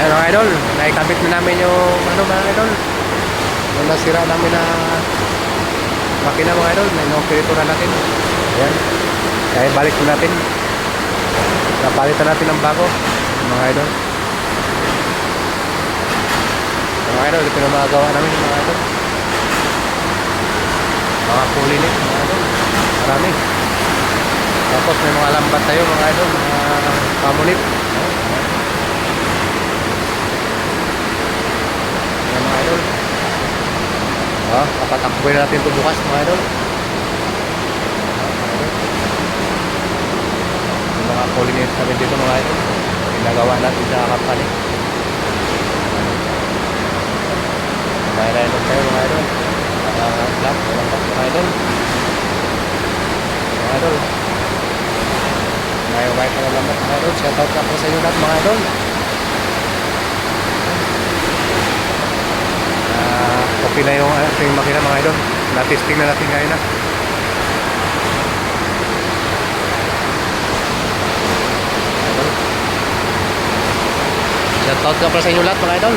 Ayan mga idol, naikabit na namin yung ano mga idol, yung nasira namin na makina mga idol, na inoperate na natin. Ayan, kaya balik na natin, napalitan natin ng bago mga idol. Mga idol, ito na magagawa namin mga idol, mga pulilit mga idol, marami. Tapos may mga lambat tayo mga idol, mga pamunit. Ayan mga idol, papatakbuhin natin ito bukas mga idol. Yung mga pulilit namin dito mga idol, ginagawa natin sa company. May idol tayo mga idol, mga idol, mga idol. May white na lambat mga idol. Shoutout na po sa inyo lahat mga idol. Okay na yung ating makina mga idol. Na-testing na natin ngayon na. Shoutout na po sa inyo lahat mga idol.